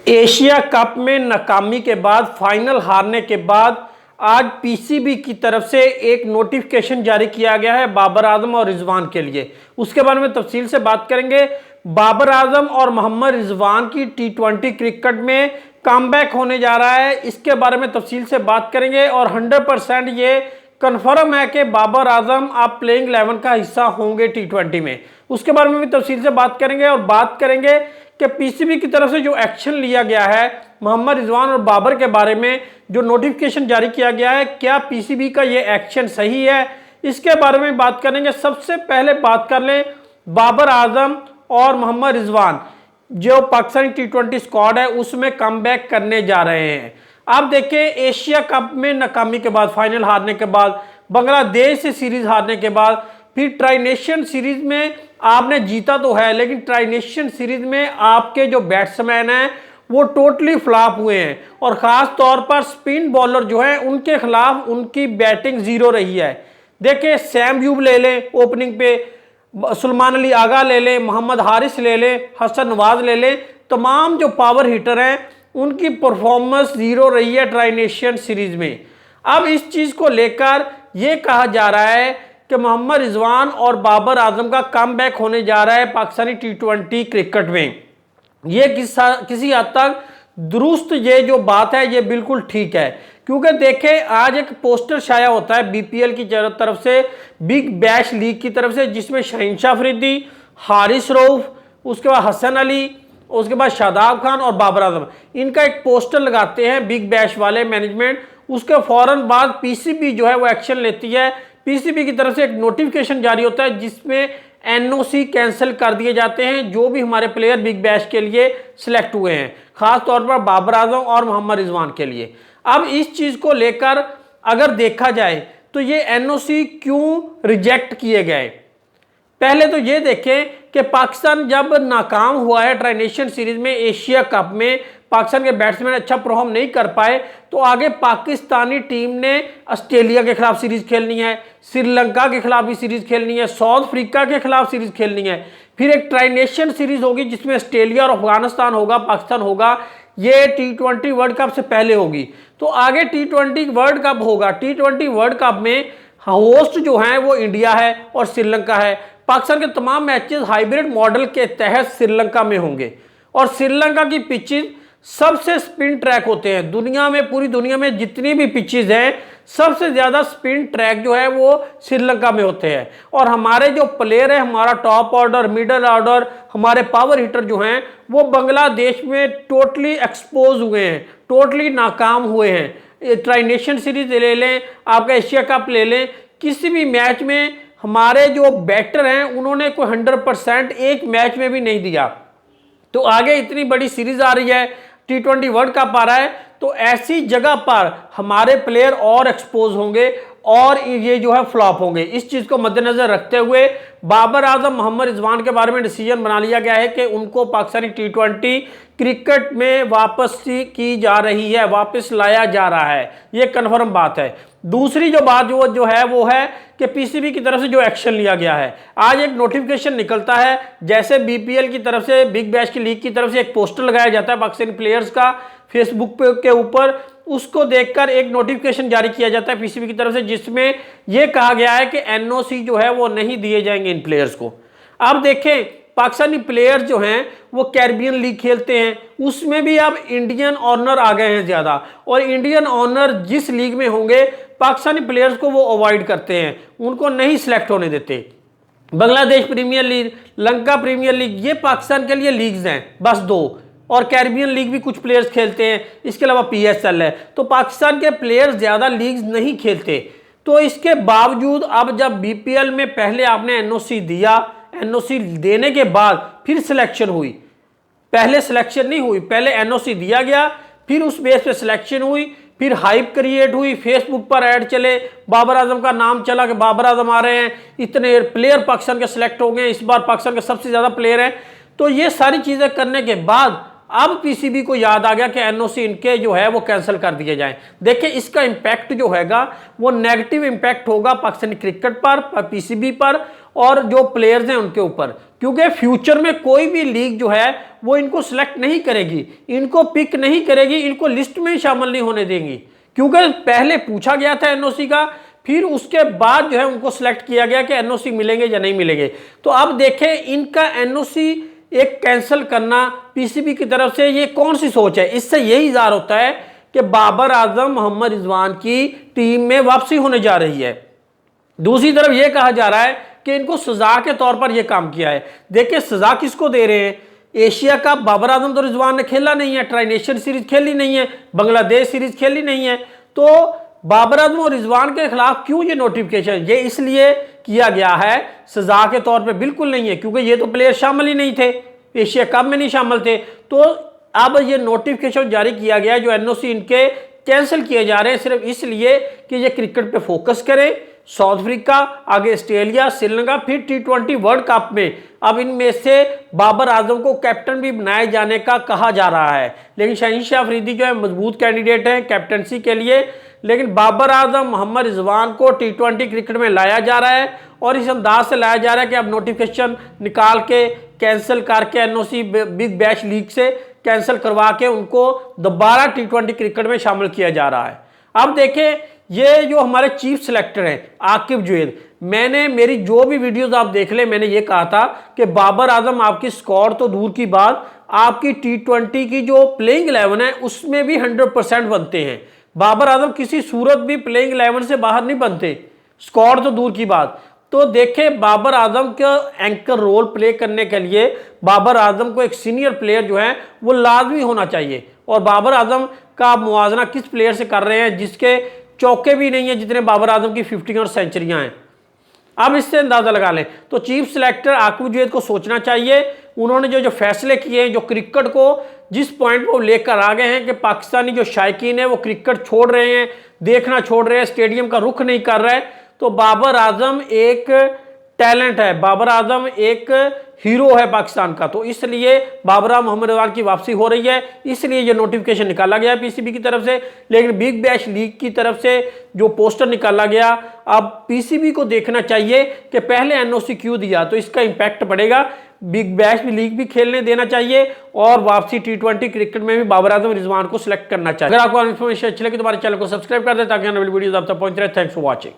Asia cup में नाकामी के बाद, फाइनल हारने के बाद आज पीसीबी की तरफ से एक नोटिफिकेशन जारी किया गया है बाबर आजम और रिजवान के लिए। उसके बारे में तफसील से बात करेंगे। बाबर आजम और मोहम्मद रिजवान की टी20 क्रिकेट में कमबैक होने जा रहा है, इसके बारे में तफसील से बात करेंगे और 100% ये कन्फर्म है कि बाबर आजम आप प्लेइंग 11 का हिस्सा होंगे टी20 में। उसके बारे में भी तफसील से बात करेंगे और बात करेंगे कि पीसीबी की तरफ से जो एक्शन लिया गया है मोहम्मद रिजवान और बाबर के बारे में, जो नोटिफिकेशन जारी किया गया है, क्या पीसीबी का ये एक्शन सही है, इसके बारे में बात करेंगे। सबसे पहले बात कर लें बाबर आजम और मोहम्मद रिजवान, जो पाकिस्तानी टी20 स्क्वाड है उसमें कमबैक करने जा रहे हैं। आप देखें, एशिया कप में नाकामी के बाद, फाइनल हारने के बाद, बांग्लादेश से सीरीज हारने के बाद, फिर ट्राई नेशन सीरीज में आपने जीता तो है, लेकिन ट्राई नेशन सीरीज में आपके जो बैट्समैन हैं वो टोटली फ्लॉप हुए हैं और ख़ास तौर पर स्पिन बॉलर जो है उनके खिलाफ उनकी बैटिंग जीरो रही है। देखिए, सैम यूब ले लें ओपनिंग पे, सुलेमान अली आगा ले लें, मोहम्मद हारिस ले लें, हसन नवाज ले लें, तमाम जो पावर हिटर हैं उनकी परफॉर्मेंस जीरो रही है ट्राई नेशन सीरीज में। अब इस चीज़ को लेकर यह कहा जा रहा है कि मोहम्मद रिजवान और बाबर आजम का कमबैक होने जा रहा है पाकिस्तानी टी20 क्रिकेट में। ये किसी हद तक दुरुस्त, ये जो बात है ये बिल्कुल ठीक है, क्योंकि देखें आज एक पोस्टर शाया होता है बीपीएल की तरफ से, बिग बैश लीग की तरफ से, जिसमें शहीनशाह अफरीदी, हारिस रऊफ, उसके बाद हसन अली, उसके बाद शादाब खान और बाबर आजम, इनका एक पोस्टर लगाते हैं बिग बैश वाले मैनेजमेंट। उसके फौरन बाद पीसीबी जो है वो एक्शन लेती है। पीसीबी की तरफ से एक नोटिफिकेशन जारी होता है जिसमें एनओसी कैंसिल कर दिए जाते हैं जो भी हमारे प्लेयर बिग बैश के लिए सिलेक्ट हुए हैं, खास तौर पर बाबर आजम और मोहम्मद रिजवान के लिए। अब इस चीज़ को लेकर अगर देखा जाए तो ये एनओसी क्यों रिजेक्ट किए गए, पहले तो ये देखें कि पाकिस्तान जब नाकाम हुआ है ट्राई नेशन सीरीज में, एशिया कप में पाकिस्तान के बैट्समैन अच्छा परफॉर्म नहीं कर पाए, तो आगे पाकिस्तानी टीम ने ऑस्ट्रेलिया के खिलाफ सीरीज खेलनी है, श्रीलंका के खिलाफ भी सीरीज खेलनी है, साउथ अफ्रीका के खिलाफ सीरीज खेलनी है, फिर एक ट्राई नेशन सीरीज होगी जिसमें ऑस्ट्रेलिया और अफगानिस्तान होगा, पाकिस्तान होगा। ये टी20 वर्ल्ड कप से पहले होगी। तो आगे टी20 वर्ल्ड कप होगा। टी20 वर्ल्ड कप में होस्ट जो हैं वो इंडिया है और श्रीलंका है। पाकिस्तान के तमाम मैचेस हाइब्रिड मॉडल के तहत श्रीलंका में होंगे और श्रीलंका की पिचेस सबसे स्पिन ट्रैक होते हैं दुनिया में। पूरी दुनिया में जितनी भी पिचेस हैं सबसे ज़्यादा स्पिन ट्रैक जो है वो श्रीलंका में होते हैं। और हमारे जो प्लेयर है, हमारा टॉप ऑर्डर, मिडल ऑर्डर, हमारे पावर हिटर जो हैं वो बांग्लादेश में टोटली एक्सपोज हुए हैं, टोटली नाकाम हुए हैं। ट्राई नेशन सीरीज ले लें, आपका एशिया कप ले लें, किसी भी मैच में हमारे जो बैटर हैं उन्होंने कोई 100% एक मैच में भी नहीं दिया। तो आगे इतनी बड़ी सीरीज आ रही है, टी20 वर्ल्ड कप आ रहा है, तो ऐसी जगह पर हमारे प्लेयर और एक्सपोज होंगे और ये जो है फ्लॉप होंगे। इस चीज़ को मद्देनजर रखते हुए बाबर आजम, मोहम्मद रिजवान के बारे में डिसीजन बना लिया गया है कि उनको पाकिस्तानी टी20 क्रिकेट में वापस की जा रही है, वापस लाया जा रहा है। ये कन्फर्म बात है। दूसरी जो बात जो है वो है कि पीसीबी की तरफ से जो एक्शन लिया गया है, आज एक नोटिफिकेशन निकलता है, जैसे बीपीएल की तरफ से, बिग बैश की लीग की तरफ से एक पोस्टर लगाया जाता है पाकिस्तानी प्लेयर्स का फेसबुक के ऊपर, उसको देखकर एक नोटिफिकेशन जारी किया जाता है पीसीबी की तरफ से जिसमें यह कहा गया है कि एनओसी जो है वो नहीं दिए जाएंगे इन प्लेयर्स को। अब देखें, पाकिस्तानी प्लेयर्स जो हैं वो कैरिबियन लीग खेलते हैं, उसमें भी अब इंडियन ऑनर आ गए हैं ज़्यादा, और इंडियन ऑनर जिस लीग में होंगे पाकिस्तानी प्लेयर्स को वो अवॉइड करते हैं, उनको नहीं सिलेक्ट होने देते। Bangladesh premier league, Lanka premier league, ये पाकिस्तान के लिए लीग्स हैं बस दो, और कैरिबियन लीग भी कुछ प्लेयर्स खेलते हैं, इसके अलावा पीएसएल है। तो पाकिस्तान के प्लेयर्स ज़्यादा लीग्स नहीं खेलते। तो इसके बावजूद अब जब बीपीएल में पहले आपने एनओसी दिया, एनओसी देने के बाद फिर सिलेक्शन हुई, पहले सिलेक्शन नहीं हुई, पहले एनओसी दिया गया, फिर उस बेस पे सिलेक्शन हुई, फिर हाइप क्रिएट हुई, फेसबुक पर ऐड चले, बाबर आजम का नाम चला कि बाबर आजम आ रहे हैं, इतने प्लेयर पाकिस्तान के सिलेक्ट हो गए, इस बार पाकिस्तान के सबसे ज़्यादा प्लेयर हैं। तो ये सारी चीज़ें करने के बाद अब पीसीबी को याद आ गया कि एनओसी इनके जो है वो कैंसिल कर दिए जाएं। देखिए, इसका इम्पैक्ट जो हैगा वो नेगेटिव इम्पैक्ट होगा पाकिस्तानी क्रिकेट पर, पीसीबी पर और जो प्लेयर्स हैं उनके ऊपर, क्योंकि फ्यूचर में कोई भी लीग जो है वो इनको सिलेक्ट नहीं करेगी, इनको पिक नहीं करेगी, इनको लिस्ट में ही शामिल नहीं होने देंगी, क्योंकि पहले पूछा गया था एनओसी का, फिर उसके बाद जो है उनको सिलेक्ट किया गया कि एनओसी मिलेंगे या नहीं मिलेंगे। तो अब देखें इनका एनओसी एक कैंसिल करना पीसीबी की तरफ से, ये कौन सी सोच है? इससे यही इज़हार होता है कि बाबर आजम मोहम्मद रिजवान की टीम में वापसी होने जा रही है। दूसरी तरफ यह कहा जा रहा है कि इनको सजा के तौर पर यह काम किया है। देखिए सजा किसको दे रहे हैं? एशिया कप बाबर आजम तो रिजवान ने खेला नहीं है, ट्राई नेशन सीरीज खेली नहीं है, बांग्लादेश सीरीज खेली नहीं है, तो बाबर आजम और रिजवान के खिलाफ क्यों ये नोटिफिकेशन? ये इसलिए किया गया है, सजा के तौर पे बिल्कुल नहीं है, क्योंकि ये तो प्लेयर शामिल ही नहीं थे, एशिया कप में नहीं शामिल थे। तो अब ये नोटिफिकेशन जारी किया गया जो एनओसी इनके कैंसिल किए जा रहे हैं सिर्फ इसलिए कि ये क्रिकेट पे फोकस करें। साउथ अफ्रीका, आगे ऑस्ट्रेलिया, श्रीलंका, फिर टी20 वर्ल्ड कप में अब इनमें से बाबर आजम को कैप्टन भी बनाए जाने का कहा जा रहा है। लेकिन शहनशाह अफरीदी जो है मजबूत कैंडिडेट हैं कैप्टनसी के लिए, लेकिन बाबर आजम मोहम्मद रिजवान को टी20 क्रिकेट में लाया जा रहा है और इस अंदाज से लाया जा रहा है कि अब नोटिफिकेशन निकाल के कैंसिल करके एनओसी बिग बैश लीग से कैंसिल करवा के उनको दोबारा टी20 क्रिकेट में शामिल किया जा रहा है। अब देखें ये जो हमारे चीफ सिलेक्टर हैं आकिब जुवैद, मैंने मेरी जो भी वीडियोस आप देख ले, मैंने ये कहा था कि बाबर आजम आपकी स्क्वाड तो दूर की बात, आपकी टी20 की जो प्लेइंग 11 है उसमें भी 100% बनते हैं। बाबर आजम किसी सूरत भी प्लेइंग 11 से बाहर नहीं बनते, स्क्वाड तो दूर की बात। तो देखें बाबर आजम का एंकर रोल प्ले करने के लिए बाबर आजम को एक सीनियर प्लेयर जो है वो लाजमी होना चाहिए, और बाबर आजम का आप मुआवजा किस प्लेयर से कर रहे हैं जिसके चौके भी नहीं है जितने बाबर आजम की 50 और सेंचुरियां हैं। अब इससे अंदाजा लगा लें। तो चीफ सिलेक्टर आकिब जुवैद को सोचना चाहिए, उन्होंने जो फैसले किए हैं, जो क्रिकेट को जिस पॉइंट पर लेकर आ गए हैं कि पाकिस्तानी जो शायकीन है वो क्रिकेट छोड़ रहे हैं, देखना छोड़ रहे हैं, स्टेडियम का रुख नहीं कर रहे, तो बाबर आजम एक टैलेंट है, बाबर आजम एक हीरो है पाकिस्तान का। तो इसलिए बाबर मोहम्मद रिजवान की वापसी हो रही है, इसलिए ये नोटिफिकेशन निकाला गया पीसीबी की तरफ से। लेकिन बिग बैश लीग की तरफ से जो पोस्टर निकाला गया, अब पीसीबी को देखना चाहिए कि पहले एनओसी क्यों दिया, तो इसका इंपैक्ट पड़ेगा। बिग बैश लीग भी खेलने देना चाहिए और वापसी टी20 क्रिकेट में भी बाबर आजम रिजवान को सिलेक्ट करना चाहिए। अगर आपको इन्फॉर्मेशन अच्छी लगी तो हमारे चैनल को सब्सक्राइब कर दें ताकि आने वाली वीडियोस आप तक पहुंच रहे। Thanks for watching.